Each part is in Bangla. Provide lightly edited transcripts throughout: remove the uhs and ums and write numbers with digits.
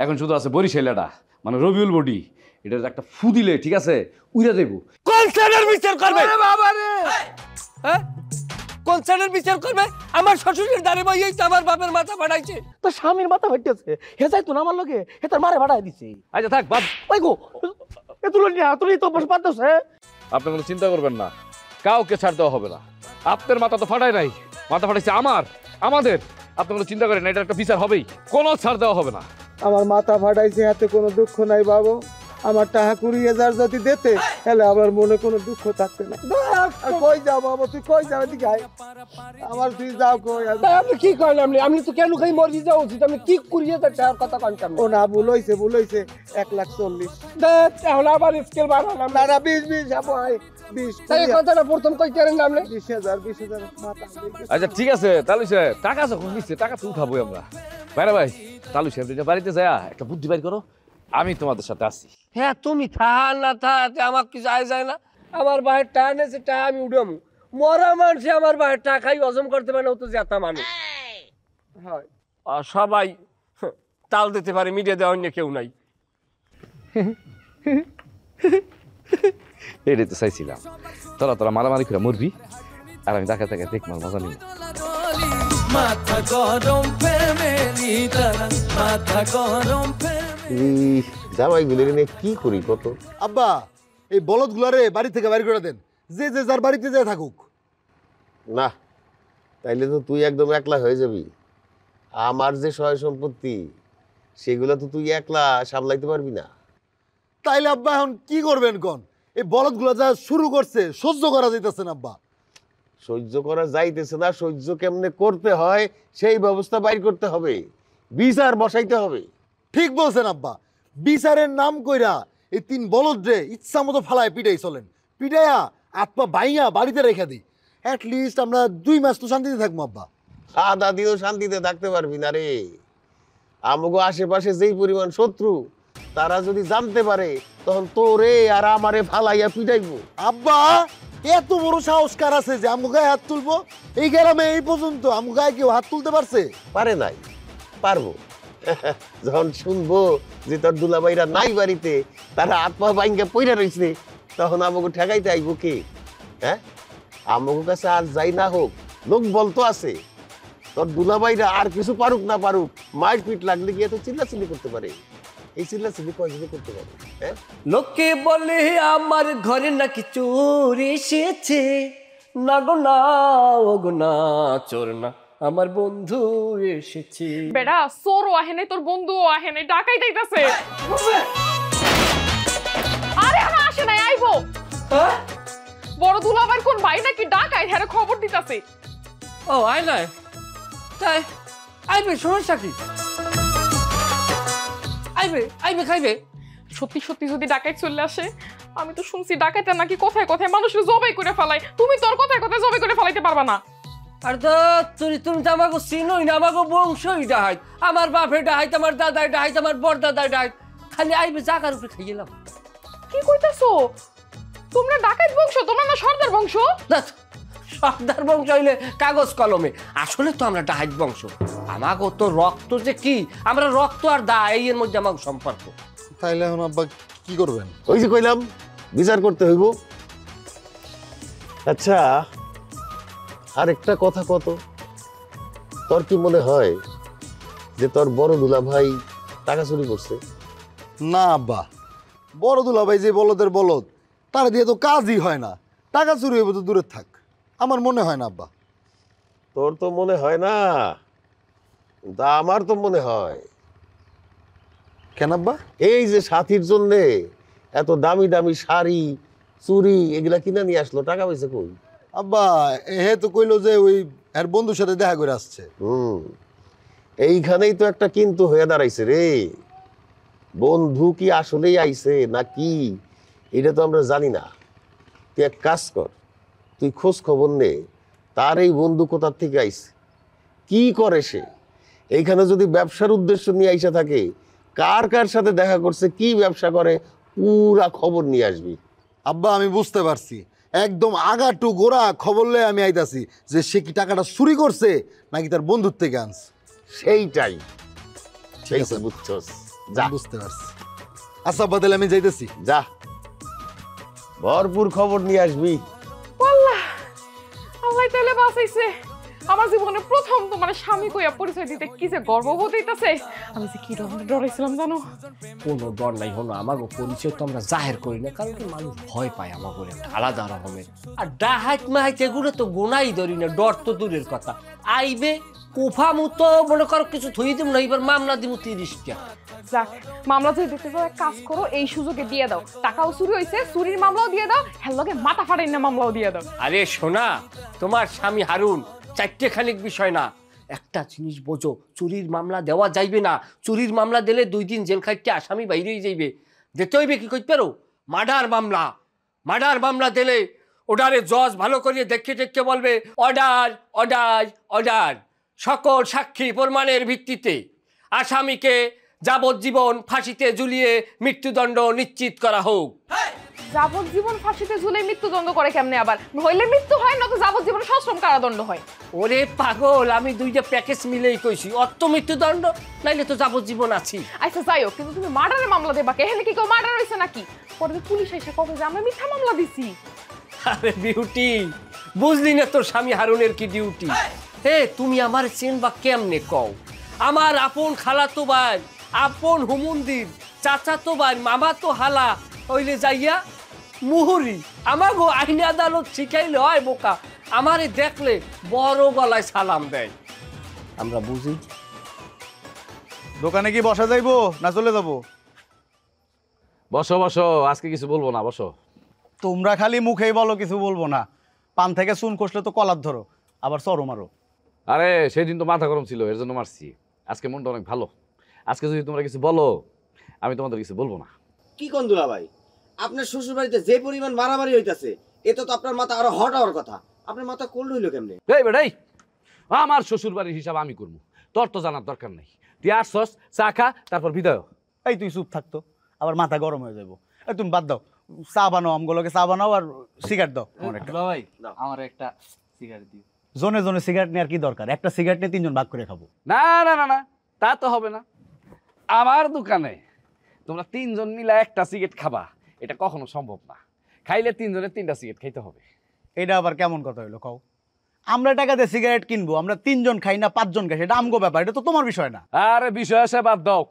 এখন শুধু আছে বরিশাইলাটা, মানে রবিউল বডি। এটা একটা ফু দিলে ঠিক আছে উইরা দেব। কোন স্যারের বিচার করবে বাবা রে? হ্যাঁ, কোন স্যারের বিচার করবে? আমার শ্বশুরের দাঁড়ে বইয়েই তো আমার বাপের মাথা ফাটাইছে। তোর স্বামীর মাথা ফাইতেছে, হে যাই তো না আমার লগে, হে তার মারে ভাড়ায় দিছে। আচ্ছা থাক বাদ। ওই গো এ তুলো নিয়া তুলি তো বস পাতেছে। আপনি কোনো চিন্তা করবেন না, কাউকে ছাড় দেওয়া হবে না। আপনার মাথা তো ফাটায় নাই, মাথা ফাটাইছে আমাদের। আপনি কোনো চিন্তা করেন না, এটা একটা বিচার হবেই, কোনো ছাড় দেওয়া হবে না। আমার মাথা ফাটাইছে, হাতে কোনো দুঃখ নাই বাবু। আমার টাকা 20,000 যদি দিতে তাহলে আমার মনে কোনো দুঃখ থাকতে না। আর কই যাও বাবা, তুই কই যাও? এদিকে আয়। আমার তুই যাও কই? আপনি কি করেন? আপনি তো কেন খাই মরজি যাও উচিত, আপনি কি করিয়ে টাকার কথা কইতাম। ও না, ভুল হইছে 1,40,000। দেখ তাহলে আবার স্কেল বাড়ালাম। না না 20 যাবো, 20 তাই কথাটা প্রথম কই করেন না আপনি? 20,000 মাথা। আচ্ছা ঠিক আছে তালু সাহেব, টাকা যখন নিচ্ছে টাকা তো উঠাবোই আমরা। ভাইরা ভাই, তালু সাহেব এটা বাড়িতে যায় একটা বুদ্ধি বাইর করো, আমি তোমাদের সাথে আছি। হ্যাঁ, তুমি থাহা না থাহাতে আমার কি যায় না? আমার বাহের টাকা নেছে, টাকা আমি উঠামু। মরা মানুষে আমার বাহের টাকা খাই হজম করতে পারে না, ও তো জেতা মানুষ হয়। আর সবাই তাল দিতে পারে, মিডিয়া দেওয়া অন্য কেউ নাই। এটাই তো চাইছিলাম, তোরা মারামারি করে মরবি আর আমি দেখা থেকে দেখ মার মজা নিব। মাথা গরম ফ্যামিলি, মাথা গরম ফ্যামিলি। জামাই গুলো নিয়ে কি করি কত? আব্বা এই বলদ গুলারে বাড়ি থেকে বাইর করে দেন, যে যে যার বাড়িতে যায় থাকুক। না, তাইলে তো তুই একদম একলা হয়ে যাবি। আমার যে সহায় সম্পত্তি সেগুলো তো তুই একলা সামলাইতে পারবি না। তাইলে আব্বা এখন কি করবেন কোন? এই বলদ গুলা যা শুরু করছে সহ্য করা যাইতেছে না আব্বা। সহ্য করা যাইতেছে না, সহ্য কেমনে করতে হয় সেই ব্যবস্থা বাইর করতে হবে, বিচার বসাইতে হবে। ঠিক বলছেন আব্বা, বিচারের নাম কইরা এই 3 বলদ রে ইচ্ছা মতো ফালায় পিটাই চলেন, পিটাইয়া আত্মা বাইয়া বাড়িতে রেখে দিই। অ্যাটলিস্ট আমরা 2 মাস তো শান্তিতে থাকবো আব্বা। আদা দিয়েও শান্তিতে থাকতে পারবি না রে। আমাগো আশেপাশে যেই পরিমাণ শত্রু, তারা যদি জানতে পারে তখন তোরে আর আমারে ফালাইয়া পিটাইবো। আব্বা এত বড় সাহস কার আছে যে আমগো গায়ে হাত তুলবো? এই গ্রামে এই পর্যন্ত আমগো গায়ে কেউ হাত তুলতে পারছে? পারে নাই, পারবো। যখন শুনবো যে তোর দুলাভাইরা নাই বাড়িতে, তারা আত্মা বাইঙ্গা পইরা রইছে, তখন আমাকে ঠেকাইতে আইবো কে? হ্যাঁ, আমাকে কাছে আর যাই না হোক লোক বলতো আছে, তোর দুলাভাইরা আর কিছু পারুক না পারুক, মার পিট লাগলে গিয়ে তো চিল্লাচিল্লি করতে পারে। এই চিল্লাচিল্লি কয়জনে করতে পারে? হ্যাঁ, লোকে বলে আমার ঘরে নাকি চোর এসেছে, না গো না, ও গো না, চোর না, আমার বন্ধু এসেছে। বেটা সোরও আহে নাই, তোর বন্ধুও আহে নাই, ডাকাই যাইতাছে। আরে আমার আসে নাই, আইবো। বড় দুলাভাইয়ের কোন ভাই নাকি ডাকাই, হ্যাঁ খবর দিতাছে। ও আয় নাই, তাই আইবে, সমস্যা কি? আইবে খাইবে। সত্যি সত্যি যদি ডাকাই চলে আসে, আমি তো শুনছি ডাকাইতে নাকি কথায় কথায় মানুষকে জবাই করে ফেলায়, তুমি তোর কথায় কথায় জবাই করে ফেলাইতে পারবা না। আর তো তুমি তো আমাকে চিনোই না, আমাকে বংশই ডাহাই, আমার বাপে ডাহাইত, আমার দাদাই ডাহাইত, আমার বড় দাদাই ডাহাইত, খালি আইবে জাগার উপরে খাইলাম। কি কইতাছো? তোমরা ডাকাইত বংশ, তোমরা না সর্দার বংশ? সর্দার বংশ হইলে কাগজ কলমে, আসলে তো আমরা ডাহাইত বংশ। আমাকে তো রক্ত যে কি, আমরা রক্ত আর দা এর মধ্যে আমার সম্পর্ক। তাইলে এখন আব্বা কি করবেন? ওই যে কইলাম বিচার করতে হইব। আচ্ছা আরেকটা কথা কত, তোর কি মনে হয় যে তোর বড় দুলাভাই টাকা চুরি করছে? না আব্বা, বড় দুলাভাই যে বলদের বলদ, তারা দিয়ে তো কাজই হয় না, টাকা চুরি হইব তো দূরে থাক। আমার মনে হয় না আব্বা। তোর তো মনে হয় না, তা আমার তো মনে হয়। কেন আব্বা? এই যে সাথীর জন্যে এত দামি দামি শাড়ি চুরি এগুলা কিনে নিয়ে আসলো, টাকা পয়সা কই? আব্বা হে তো কইলো যে ওই এর বন্ধুর সাথে দেখা করে আসছে। এইখানেই তো একটা কিন্তু হয়ে দাঁড়াইছে রে। বন্ধু কি আসলেই আইছে নাকি এটা তো আমরা জানি না। তুই এক কাজ কর, তুই খোঁজ খবর নে, তার এই বন্ধু কোথার থেকে আইছে, কি করে সে, এইখানে যদি ব্যবসার উদ্দেশ্য নিয়ে আইসা থাকে, কার কার সাথে দেখা করছে, কি ব্যবসা করে, পুরা খবর নিয়ে আসবি। আব্বা আমি বুঝতে পারছি, একদম আগা টু গোড়া খবর লয়ে আমি আইতাছি যে সে কি টাকাটা চুরি করছে নাকি তার বন্ধুর থেকে আনছে। সেইটাই, সেই বুঝছস। যা বুঝতে পারছি। আচ্ছা আব্বা তাহলে আমি যাইতেছি। যা, ভরপুর খবর নিয়ে আসবি। আল্লাহ আল্লাহ তাহলে বাঁচাইছে। আমার জীবনে প্রথম তোমার স্বামী কইয়া পরিচয় দিতে কি যে গর্ববোধ হইতাছে। আমি যে কি ডরাইছিলাম জানো। কোনো ডর নাই হলো, আমাকে পরিচয় তো আমরা জাহের করি না, কারণ কি মানুষ ভয় পায় আমাকে একটা আলাদা রকমের। আর ডাহাইত মাহাইত এগুলো তো গোনাই ধরি না, ডর তো দূরের কথা। আইবে কোফা মতো মনে করো কিছু থই দিব না, এবার মামলা দিব 30টা। যাক, মামলা যদি দিতে চাও এক কাজ করো, এই সুযোগে দিয়ে দাও। টাকাও চুরি হয়েছে, চুরির মামলাও দিয়ে দাও, হ্যাঁ লগে মাথা ফাটাই না মামলাও দিয়ে দাও। আরে শোনা, তোমার স্বামী হারুন চারটেখানিক বিষয় না, একটা জিনিস বোঝো, চুরির মামলা দেওয়া যাইবে না। চুরির মামলা দিলে 2 দিন জেল খাইতে আসামি বাইরেই যাইবে। দিতে হইবে কি করতে পারো, মার্ডার মামলা। মার্ডার মামলা দিলে ওডারে জজ ভালো করে দেখে দেখে বলবে অর্ডার অর্ডার অর্ডার, সকল সাক্ষী প্রমাণের ভিত্তিতে আসামিকে যাবজ্জীবন ফাঁসিতে ঝুলিয়ে মৃত্যুদণ্ড নিশ্চিত করা হোক। যাবজ্জীবন ফাঁসিতে ঝুলে মৃত্যুদণ্ড করে কেমনে? আবার হইলে মৃত্যু হয়, না তো যাবজ্জীবন সশ্রম কারাদণ্ড হয়। ওরে পাগল, আমি 2টা প্যাকেজ মিলেই কইছি, অত মৃত্যুদণ্ড নাইলে তো যাবজ্জীবন আছি। আচ্ছা যাই হোক, কিন্তু তুমি মার্ডারের মামলা দেবা কে? এখানে কি কেউ মার্ডার হয়েছে নাকি? পরে তো পুলিশ এসে কবে যে আমরা মিথ্যা মামলা দিছি। আরে বিউটি, বুঝলি না তোর স্বামী হারুনের কি ডিউটি? হে তুমি আমার চেনবা কেমনে কও? আমার আপন খালাতো ভাই, আপন হুমুন্দির, চাচাতো ভাই, মামা তো হালা হইলে যাইয়া মুহুরি। আমাগো আইন আদালত শিখাইলে হয় বোকা, আমারে দেখলে বড় গলায় সালাম দেয়। আমরা বুঝি। দোকানে কি বসা যাইবো না চলে যাবো? বসো বসো, আজকে কিছু বলবো না, বসো। তোমরা খালি মুখেই বলো কিছু বলবো না, পান থেকে চুন কষলে তো কলার ধরো, আবার চরো মারো। আরে সেদিন তো মাথা গরম ছিল, এর জন্য মারছি। আজকে মনটা অনেক ভালো। আজকে যদি তোমরা কিছু বলো, আমি তোমাদের কিছু বলবো না। কি কোন দুলা ভাই, আপনার শ্বশুর বাড়িতে যে পরিমাণ মারামারি হইতাছে, এতে তো আপনার মাথা আরো হট হওয়ার কথা। আপনার মাথা কোল্ড হইলো কেমনে? এই বেটাই, আমার শ্বশুর বাড়ির হিসাব আমি করবো, তোর তো জানার দরকার নেই। তুই আসছস, চা খা, তারপর বিদায় হ। এই তুই চুপ থাকতো, আবার মাথা গরম হয়ে যাবো। এই তুমি বাদ দাও, চা বানাও, আমগুলোকে চা বানাও আর সিগারেট দাও। ভাই আমার একটা সিগারেট দিও। জনে জনে সিগারেট নিয়ে আর কি দরকার? একটা সিগারেট নিয়ে 3 জন ভাগ করে খাবো। না না না না, তা তো হবে না। আমার দোকানে তোমরা 3 জন মিলে একটা সিগারেট খাবা, এটা কখনো সম্ভব না। খাইলে 3 জনের 3টা সিগারেট খাইতে হবে। এটা আবার কেমন কথা হইলো কও? আমরা টাকা দিয়ে সিগারেট কিনবো, আমরা 3 জন খাই না 5 জন খাই, সেটা আমগো ব্যাপার, এটা তো তোমার বিষয় না। আরে বিষয় আছে, বাদ দাও।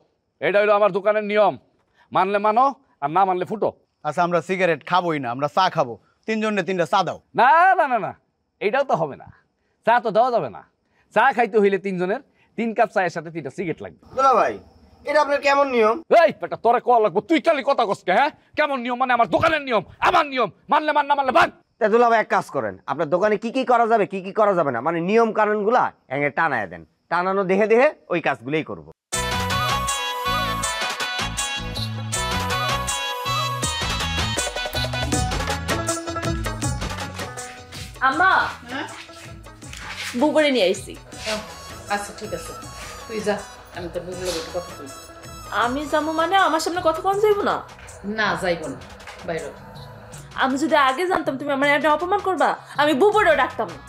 এটা হইলো আমার দোকানের নিয়ম, মানলে মানো আর না মানলে ফুটো। আচ্ছা আমরা সিগারেট খাবোই না, আমরা চা খাবো। 3 জনের 3টা চা দাও। না না না না, এইটাও তো হবে না। চা তো দেওয়া যাবে না। চা খাইতে হইলে 3 জনের 3 কাপ চায়ের সাথে 3টা সিগারেট লাগবে। দুলা ভাই, এটা আপনার কেমন নিয়ম? এই বেটা, তোরে কল লাগবো, তুই খালি কথা কসকে। হ্যাঁ, কেমন নিয়ম মানে? আমার দোকানের নিয়ম, আমার নিয়ম, মানলে মান, না মানলে বাদ। তা দুলা ভাই এক কাজ করেন, আপনার দোকানে কি কি করা যাবে কি কি করা যাবে না, মানে নিয়ম কানুন গুলা এঙ্গে টানায় দেন, টানানো দেখে দেখে ওই কাজগুলোই করবো। আম্মা বুবরে নিয়ে আইছি। আচ্ছা ঠিক আছে, তুই যা, আমি তোর বুবুর লগে একটু কথা বলবো। আমি যাবো মানে আমার সামনে কথা কম যাইব না? না যাইব না, বাইরে। আমি যদি আগে জানতাম তুমি আমার একটা অপমান করবা, আমি বুবরেও ডাকতাম না।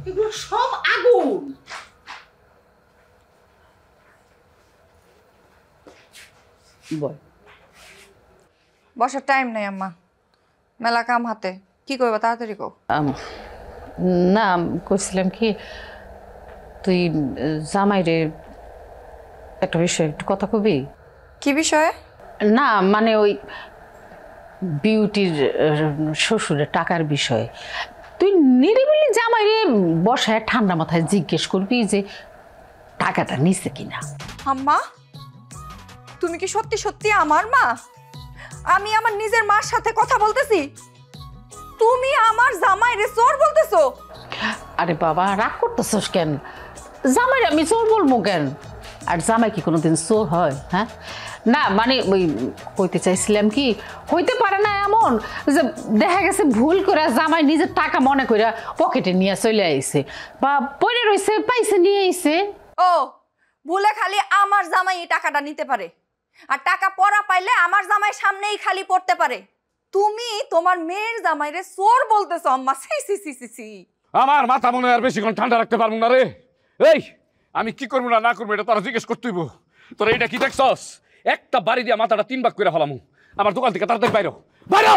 এগুলো সব আগুন। বল। বসার টাইম নাই আম্মা, মেলা কাম হাতে। কি করবা তাড়াতাড়ি কও। না কইছিলাম কি, তুই জামাইরে একটা বিষয়ে একটু কথা কবি। কি বিষয়ে? না মানে ওই বিউটির শ্বশুরের টাকার বিষয়ে। তুই নিরিবিলি জামাইরে বসায় ঠান্ডা মাথায় জিজ্ঞেস করবি যে টাকাটা নিছে কিনা। আম্মা তুমি কি সত্যি সত্যি আমার মা? আমি আমার নিজের মার সাথে কথা বলতেছি, তুমি আমার জামাইরে চোর বলতেছো? আরে বাবা রাগ করতেছস কেন? জামাই আমি চোর বলবো কেন? আর জামাই কি কোনোদিন চোর হয়? হ্যাঁ না মানে ওই কইতে চাইছিলাম কি, হইতে পারে না এমন যে দেখা গেছে ভুল করে জামাই নিজের টাকা মনে করে পকেটে নিয়ে চলে আইছে বা পড়ে রইছে, পাইছে নিয়ে আইছে। ও ভুলে খালি আমার জামাই এই টাকাটা নিতে পারে, আর টাকা পড়া পাইলে আমার জামাই সামনেই খালি পড়তে পারে। তুমি তোমার মেয়ের জামাইরে চোর বলতেছো আম্মা? সি সি সি সি সি। আমার মাথা মনে আর বেশিক্ষণ ঠান্ডা রাখতে পারবো না রে। এই আমি কি করবো না করবো এটা তোরা জিজ্ঞেস করতেইব। তোরা এটা কি দেখছস? একটা বাড়ি দিয়া মাথাটা 3 ভাগ করে ফেলামু। আমার দোকান থেকে তাড়াতাড়ি বাইরো বাইরো।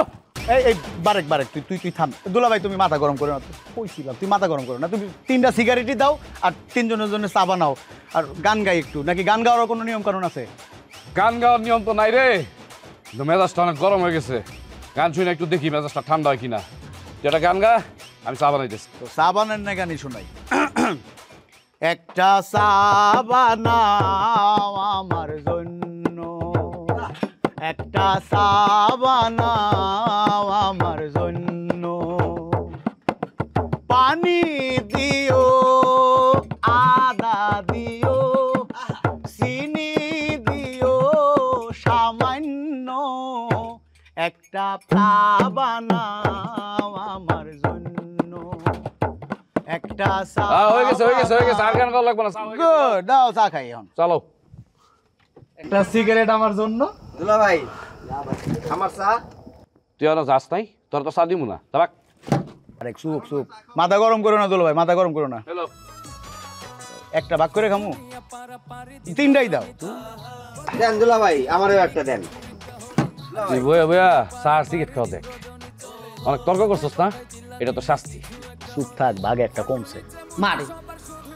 এই বারেক বারেক তুই থাম। দুলা ভাই তুমি মাথা গরম করো না, কইছিলাম তুই মাথা গরম করো না। তুমি 3টা সিগারেটই দাও আর 3 জনের জন্য চা বানাও আর গান গাই একটু। নাকি গান গাওয়ার কোনো নিয়ম কানুন আছে? গান গাওয়ার নিয়ম তো নাই রে, কিন্তু মেজাজটা অনেক গরম হয়ে গেছে। গান শুনে একটু দেখি মেজাজটা ঠান্ডা হয় কিনা। যেটা গান গা, আমি চা বানাইতেছি। তো চা বানান না গানই শোনাই। একটা চা বানাও আমার জন্য, একটা চা বানাও আমার জন্য, পানি দিও আদা দিও চিনি দিও সামান্য, একটা চা বানাও আমার জন্য, একটা চা। হয়ে গেছে হয়ে গেছে হয়ে গেছে, আর গান গাওয়া লাগবে না। গুড, দাও চা খাই এখন। চলো। একটা সিগারেট আমার জন্য। দুলা ভাই আমার চা। তুই আর যাস নাই, তোর তো চা দিমু না। তাবাক। আরে চুপ চুপ, মাথা গরম করো না দুলা ভাই, মাথা গরম করো না। হ্যালো, একটা ভাগ করে খামু? 3টাই দাও। দেন দুলা ভাই, আমারও একটা দেন। তুই বইয়া বইয়া চা আর সিগারেট খাওয়া দেখ। অনেক তর্ক করছস না, এটা তো শাস্তি। চুপ থাক, ভাগ একটা কমছে। মারে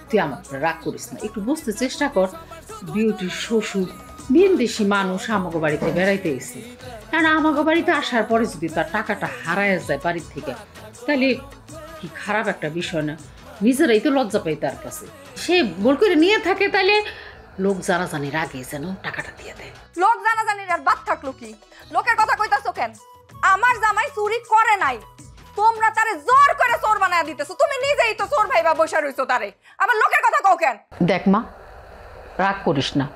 তুই আমার উপরে রাগ করিস না, একটু বুঝতে চেষ্টা কর। বিউটির শ্বশুর বিদেশি মানুষ আমাকে বাড়িতে বেড়াইতে এসে, কারণ আমাকে বাড়িতে আসার পরে যদি তার টাকাটা হারায় যায় বাড়ির থেকে, তাহলে কি খারাপ একটা বিষয় না? নিজেরাই তো লজ্জা পাই তার কাছে। সে ভুল করে নিয়ে থাকে, তাহলে লোক জানাজানির আগে যেন টাকাটা দিয়ে দেয়। লোক জানাজানির আর বাদ থাকলো কি? লোকের কথা কইতাছো কেন? আমার জামাই চুরি করে নাই, তোমরা তারে জোর করে চোর বানায় দিতেছো। তুমি নিজেই তো চোর ভাইবা বসে রইছো তারে, আবার লোকের কথা কও কেন? দেখ মা, রাগ করিস না।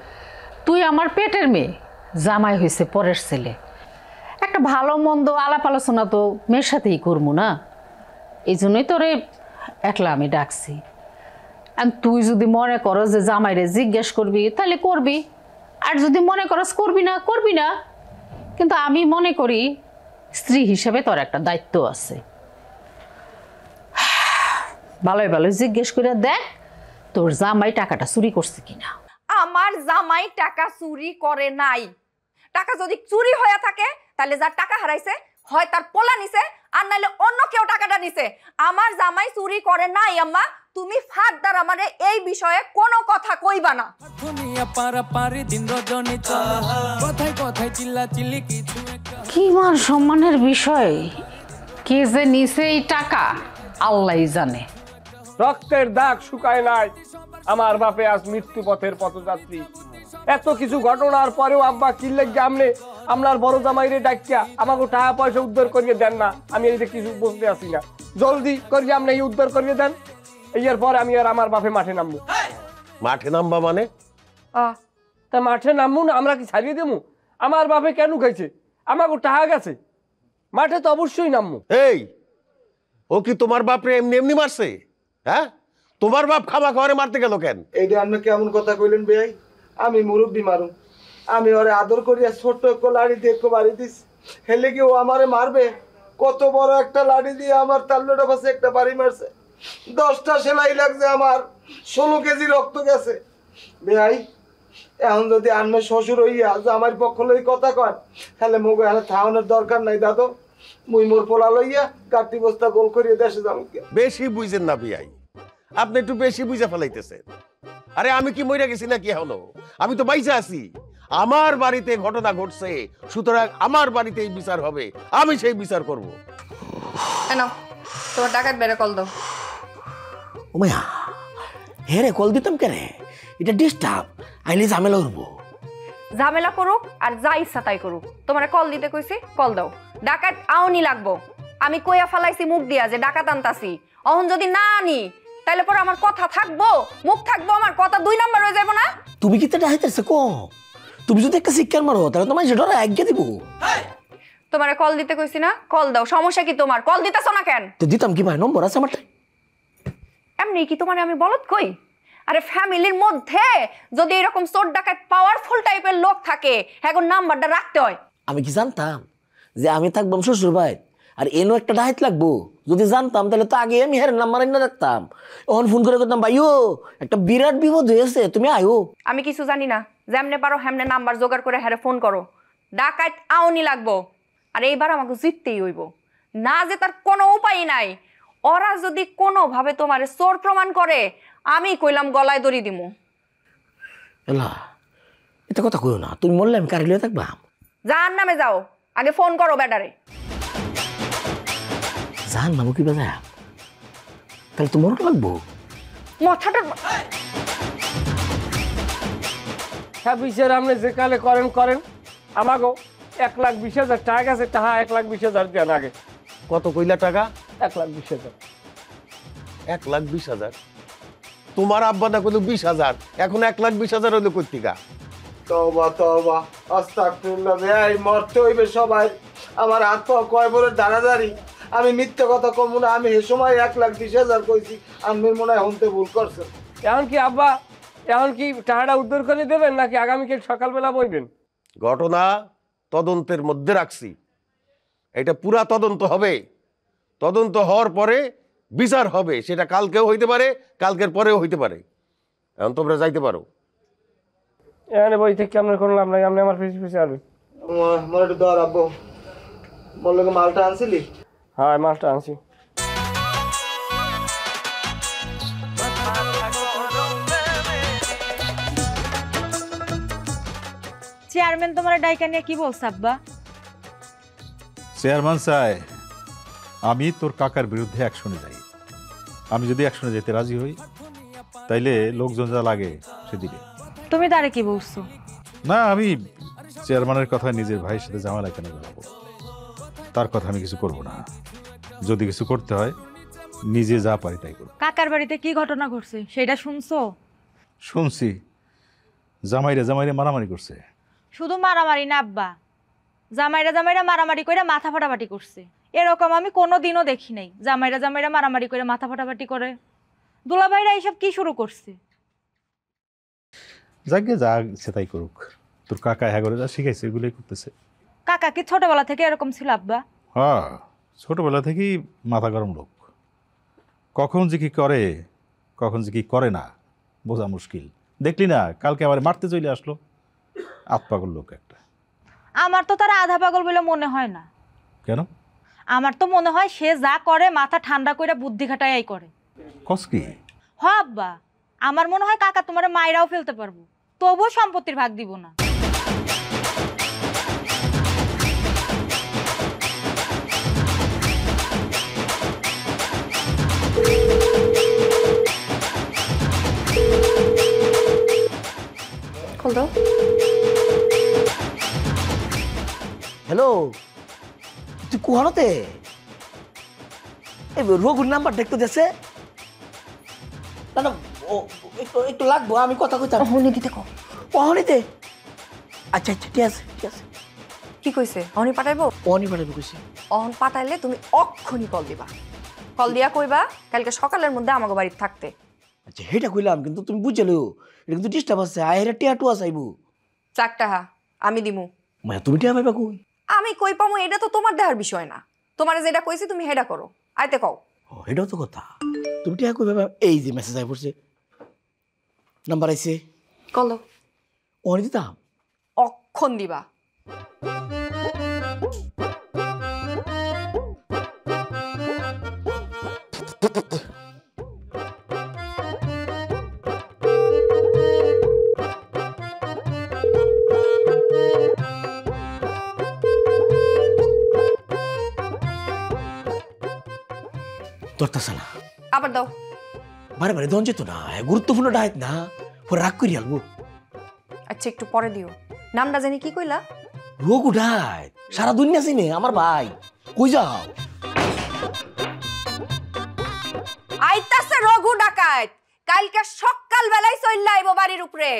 তুই আমার পেটের মেয়ে, জামাই হয়েছে পরের ছেলে। একটা ভালো মন্দ আলাপ আলোচনা তো মেয়ের সাথেই করবো না, এই জন্যই তোরে একলা আমি ডাকছি। আর তুই যদি মনে করো যে জামাইরে জিজ্ঞেস করবি তাহলে করবি, আর যদি মনে করস করবি না করবি না। কিন্তু আমি মনে করি স্ত্রী হিসেবে তোর একটা দায়িত্ব আছে। ভালোই ভালোই জিজ্ঞেস করে দেখ তোর জামাই টাকাটা চুরি করছে কিনা। আমার জামাই টাকা চুরি করে নাই। টাকা যদি চুরি হয়ে থাকে তাহলে যার টাকা হারাইছে হয় তার পোলা নিছে, আর নাইলে অন্য কেউ টাকাটা নিছে। আমার জামাই চুরি করে নাই আম্মা। তুমি ফারদার আমারে এই বিষয়ে কোনো কথা কইবা না। দুনিয়া পারাপারি দিন রজনী চলা, কথায় কথায় চিল্লা চিল্লি কিছু কি মান সম্মানের বিষয়, কে যে নিছে এই টাকা আল্লাহই জানে। রক্তের দাগ শুকায় নাই, আমার বাপে আজ মৃত্যু পথের পথযাত্রী। এত কিছু ঘটনার পরেও আব্বা কিল্লে গামলে আমলার বড় জামাইরে ডাকিয়া আমাকে টাকা পয়সা উদ্ধার করিয়ে দেন না। আমি এই যে কিছু বুঝতে আসি না, জলদি করিয়ে আপনি এই উদ্ধার করিয়ে দেন। এর পরে আমি আর আমার বাপে মাঠে নামবো। মাঠে নামবা মানে? তা মাঠে নামবো না, আমরা কি ছাড়িয়ে দেবো? আমার বাপে কেন খাইছে, আমাকে টাকা গেছে, মাঠে তো অবশ্যই নামবো। এই, ও কি তোমার বাপরে এমনি এমনি মারছে? হ্যাঁ, তোমার বাপ খামা খাওয়ারে মারতে গেল কেন? এইটা আপনি কেমন কথা কইলেন ভাই? আমি মুরব্বী মারুম, আমি ওরে আদর করিয়া ছোট্ট একটু লাড়ি দিয়ে একটু বাড়ি দিস, হেলে কি ও আমারে মারবে? কত বড় একটা লাড়ি দিয়ে আমার তাল্লোটা পাশে একটা বাড়ি মারছে। 10টা সেলাই লাগছে, আমার 16 কেজি রক্ত গেছে। ভাই এখন যদি আনমে শ্বশুর হইয়া যে আমার পক্ষ লই কথা কয়, তাহলে মুগে হালে থাওয়ানোর দরকার নাই দাদু। মুই মোর পোলা লইয়া কাটি বস্তা গোল করিয়ে দেশে যাবো। বেশি বুঝেন না বিয়াই, আপনি একটু বেশি বুঝে ফেলাইতেছেন। আরে আমি কি মইরা গেছি নাকি এখনো? আমি তো বাইসা আছি। আমার বাড়িতে ঘটনা ঘটছে, সুতরাং আমার বাড়িতেই বিচার হবে, আমি সেই বিচার করব। কেন তোমার ডাকাত বেড়ে কল দাও। ওমায়া হেরে কল দিতাম কেন? এটা ডিস্টার্ব, আইলে ঝামেলা উঠবো। ঝামেলা করুক আর যা ইচ্ছা তাই করুক, তোমার কল দিতে কইছি, কল দাও। ডাকাত আউনি লাগবো, আমি কইয়া ফালাইছি মুখ দিয়া যে ডাকাত আনতাছি। অহন যদি না আনি তাহলে পরে আমার কথা থাকবো, মুখ থাকবো, আমার কথা 2 নাম্বার হয়ে যাবো না? তুমি কি তাটা হাইতেছে কম? তুমি যদি একটা শিক্ষার মারো তাহলে তোমার সেটা আজ্ঞা দিব। তোমার কল দিতে কইছি না, কল দাও। সমস্যা কি তোমার? কল দিতেছো না কেন? তো দিতাম কি ভাই, নম্বর আছে আমার। এমনি কি তোমার আমি বলত কই? আরে ফ্যামিলির মধ্যে যদি এরকম চোর ডাকাত পাওয়ারফুল টাইপের লোক থাকে, এখন নাম্বারটা রাখতে হয়। আমি কি জানতাম যে আমি থাকবাম শ্বশুর ভাই আর এনো একটা ডাইত লাগবো। যদি জানতাম তাহলে তো আগে আমি হের নাম্বার না রাখতাম। এখন ফোন করে করতাম ভাইও একটা বিরাট বিপদ হয়েছে, তুমি আয়ো। আমি কিছু জানি না, যেমনে পারো হেমনে নাম্বার জোগাড় করে হ্যারে ফোন করো। ডাকাত আউনি লাগবো, আর এইবার আমাকে জিততেই হইব, না যে তার কোনো উপায় নাই। ওরা যদি কোনোভাবে তোমারে চোর প্রমাণ করে, আমি কইলাম গলায় দড়ি দিমু। এলা এটা কথা কইও না, তুমি মরলে আমি কারিলে থাকবা। জাহান নামে যাও, আগে ফোন করো ব্যাটারে। জাহান নামও কি বাজা, তাহলে তো মরতে লাগবো। মাথাটা হ্যাঁ, বিচার আপনি যে কালে করেন করেন। আমাকেও 1,20,000 টাকা আছে, টাকা 1,20,000 দেন আগে। কত কইলা টাকা? 1,20,000। 1,20,000? তোমার আব্বা না কইলো 20,000, এখন 1,20,000 হইলো কই থেকে? তওবা তওবা আস্তাগফিরুল্লাহ। এই মরতে হইবে সবাই। আমার হাত পা কয় বলে দাঁড়াদাঁড়ি। আমি মিথ্যে কথা কমু না, আমি এ সময় 1,20,000 কইছি। আমি মনে হয় হনতে ভুল করছেন। এখন কি আব্বা, এখন কি টাকাটা উদ্ধার করে দেবেন নাকি আগামীকাল সকালবেলা বইবেন? ঘটনা তদন্তের মধ্যে রাখছি, এটা পুরা তদন্ত হবে। তদন্ত হওয়ার পরে বিচার হবে, সেটা কালকেও হইতে পারে, কালকের পরেও হইতে পারে। এখন তোমরা যাইতে পারো। এখানে বই থেকে আপনার কোনো লাভ নাই, আপনি আমার পিছিয়ে পিছিয়ে আসবেন। আমার একটু দর আব্বু, বললো মালটা আনছিলি? হ্যাঁ, মালটা আনছি। চেয়ারম্যান তোমার ডাইকা নিয়ে কি বলছ আব্বা? চেয়ারম্যান চাই আমি তোর কাকার বিরুদ্ধে অ্যাকশনে যাই। আমি যদি অ্যাকশনে যেতে রাজি হই তাইলে লোকজন যা লাগে সে দিবে। তুমি তারে কি বলছো? না, আমি চেয়ারম্যানের কথা নিজের ভাইয়ের সাথে ঝামেলা কেন বলবো? তার কথা আমি কিছু করব না। যদি কিছু করতে হয় নিজে যা পারি তাই করব। কাকার বাড়িতে কি ঘটনা ঘটছে সেটা শুনছো? শুনছি, জামাইরা মারামারি করছে। শুধু মারামারি না আব্বা, জামাইরা মারামারি করে মাথা ফাটাফাটি করছে। এরকম আমি কোনোদিনও দেখি নাই। জামাইরা মারামারি করে মাথা ফাটাফাটি করে। দুলাভাইরা এইসব কি শুরু করছে? যাকে যা ইচ্ছে তাই করুক। তোর কাকা হ্যাঁ করে যা শিখাইছে এগুলোই করতেছে। কাকা কি ছোটবেলা থেকে এরকম ছিল আব্বা? হ্যাঁ, ছোটবেলা থেকেই মাথা গরম লোক। কখন যে কি করে কখন যে কি করে না বোঝা মুশকিল। দেখলি না কালকে আবার মারতে চলে আসলো। আতপাগল লোক একটা। আমার তো তারা আধা পাগল বলে মনে হয় না। কেন? আমার তো মনে হয় সে যা করে মাথা ঠান্ডা করে বুদ্ধি খাটাই করে। কস কি? হ্যাঁ আব্বা, আমার মনে হয় কাকা তোমার মায়েরাও ফেলতে পারবো, তবুও সম্পত্তির ভাগ দিব না। হ্যালো, তুই কুহানোতে রঘুর নাম্বারটা একটু দেশে না না, একটু লাগবো, আমি কথা কইতাম। অহনিতে কো, অহনিতে? আচ্ছা আচ্ছা, ঠিক আছে ঠিক আছে। কি কইছে? অহনি পাঠাইবো? অহনি পাঠাইবো কইছে। অহন পাঠাইলে তুমি অক্ষুনি কল দিবা। কল দিয়া কইবা কালকে সকালের মধ্যে আমাকে বাড়িতে থাকতে। আচ্ছা, হেটা কইলাম, কিন্তু তুমি বুঝলো এটা কিন্তু ডিস্টার্ব আছে। আহেরা টিয়া টুয়া চাইবো। 4 টাকা আমি দিমু। মায়া তুমি টিয়া পাইবা কই? আমি কই পামু এটা তো তোমার দেহার বিষয় না। তোমারে যেটা কইছি তুমি হেডা করো। আইতে কও। ও, এটাও তো কথা। তুমি টিয়া কই পাইবা? এই যে মেসেজ আই পড়ছে, নাম্বার আইছে। কল অহনি দিতাম। অক্ষণ দিবা। ধরতেছে না। আবার দাও। বারে বারে দন যেত না, গুরুত্বপূর্ণ ডায়েট না, পরে রাগ করি আলবো। আচ্ছা, একটু পরে দিও। নামটা জানি কি কইলা? রঘু ডায়েট, সারা দুনিয়া চিনে আমার ভাই। কই যাও? আইতাছে রঘু ডাকাত। কালকে সকাল বেলায় চইলা আইবো বাড়ির উপরে।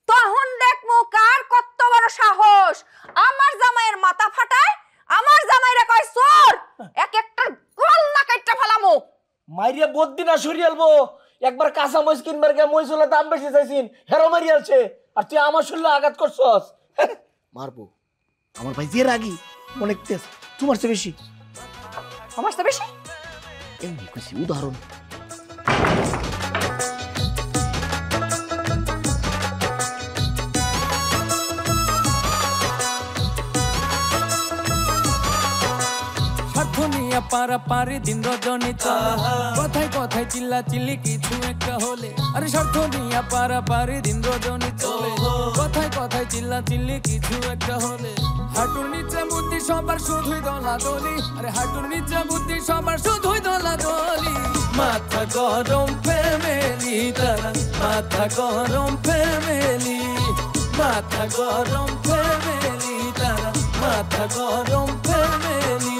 তখন দেখমু কার কত বড় সাহস। আমার জামাইয়ের মাথা ফাটায়, আমার জামাইরা কয় চোর। এক একটা গল্লা কাইটা ফেলামু। মাইরিয়া বদ্দি না সরিয়ালবো। একবার কাঁচা মরিচ কিনবার গিয়ে মরিচের দাম বেশি চাইছিন, হেরো মারিয়ালছে। আর তুই আমার শরীরে আঘাত করছস। মারবো। আমার ভাই যে রাগি, অনেক তেজ, তোমার চেয়ে বেশি। আমার তো বেশি এমনি কইছি উদাহরণ। স্বার্থ নিয়ে পারাপারি দিন রজনী চলে কথায় কথায় চিল্লা চিল্লি কিছু একটা হলে আরে স্বার্থ নিয়ে পারাপারি দিন রজনী চলে কথায় কথায় চিল্লা চিল্লি কিছু একটা হলে হাঁটুর নিচে বুদ্ধি সবার শুধুই দলাদলি আরে হাঁটুর নিচে বুদ্ধি সবার শুধুই দলাদলি মাথা গরম ফ্যামিলি তারা মাথা গরম ফ্যামিলি মাথা গরম ফ্যামিলি তারা মাথা গরম ফ্যামিলি